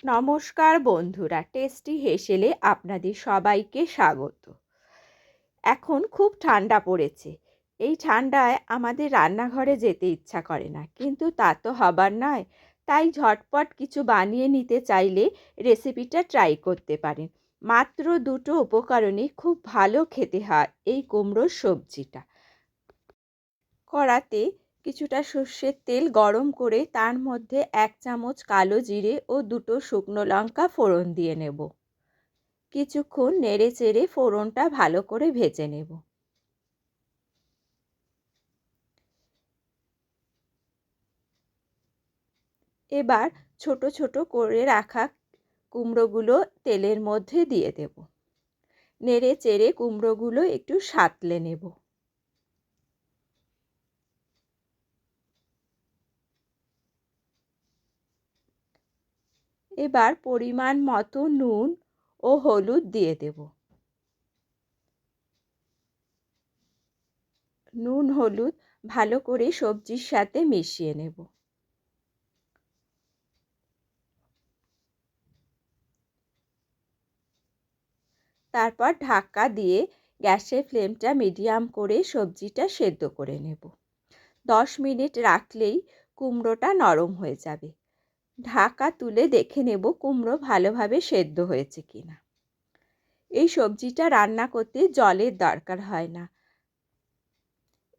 নমস্কার বন্ধুরা, টেস্টি হেসেলে আপনাদের সবাইকে স্বাগত। এখন খুব ঠান্ডা পড়েছে। এই ঠান্ডায় আমাদের রান্নাঘরে যেতে ইচ্ছা করে না, কিন্তু তা তো হবার নয়। তাই ঝটপট কিছু বানিয়ে নিতে চাইলে রেসিপিটা ট্রাই করতে পারেন। মাত্র দুটো উপকরণে খুব ভালো খেতে হয় এই কুমড়োর সবজিটা। কড়াতে কিছুটা সর্ষের তেল গরম করে তার মধ্যে 1 চামচ কালো জিরে ও দুটো শুকনো লঙ্কা ফোড়ন দিয়ে নেব। কিছুক্ষণ নেড়ে চেড়ে ফোড়নটা ভালো করে ভেজে নেব। এবার ছোট ছোট করে রাখা কুমড়োগুলো তেলের মধ্যে দিয়ে দেব। নেড়ে চেড়ে কুমড়োগুলো একটু সাঁতলে নেব। এবার পরিমাণ মতো নুন ও হলুদ দিয়ে দেব। নুন হলুদ ভালো করে সবজির সাথে মিশিয়ে নেব। তারপর ঢাকা দিয়ে গ্যাসের ফ্লেমটা মিডিয়াম করে সবজিটা সেদ্ধ করে নেব। 10 মিনিট রাখলেই কুমড়োটা নরম হয়ে যাবে। ঢাকা তুলে দেখে নেব কুমড়ো ভালোভাবে সেদ্ধ হয়েছে কিনা। এই সবজিটা রান্না করতে জলের দরকার হয় না।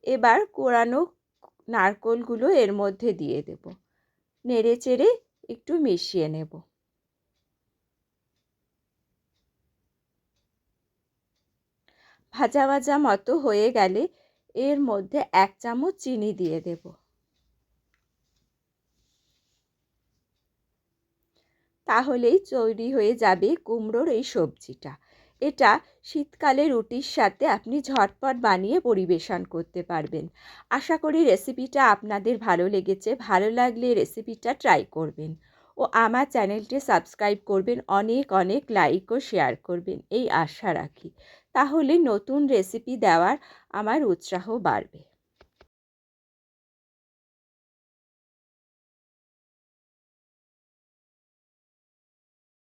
এবার কোরানো নারকেলগুলো এর মধ্যে দিয়ে দেব। নেড়ে চেড়ে একটু মিশিয়ে নেব। ভাজা ভাজা মতো হয়ে গেলে এর মধ্যে 1 চামচ চিনি দিয়ে দেব। তাহলেই তৈরি হয়ে যাবে কুমড়োর এই সবজিটা। এটা শীতকালে রুটির সাথে আপনি ঝটপট বানিয়ে পরিবেশন করতে পারবেন। আশা করি রেসিপিটা আপনাদের ভালো লেগেছে। ভালো লাগলে রেসিপিটা ট্রাই করবেন ও আমার চ্যানেলটি সাবস্ক্রাইব করবেন। অনেক অনেক লাইক ও শেয়ার করবেন এই আশা রাখি। তাহলে নতুন রেসিপি দেওয়ার আমার উৎসাহ বাড়বে।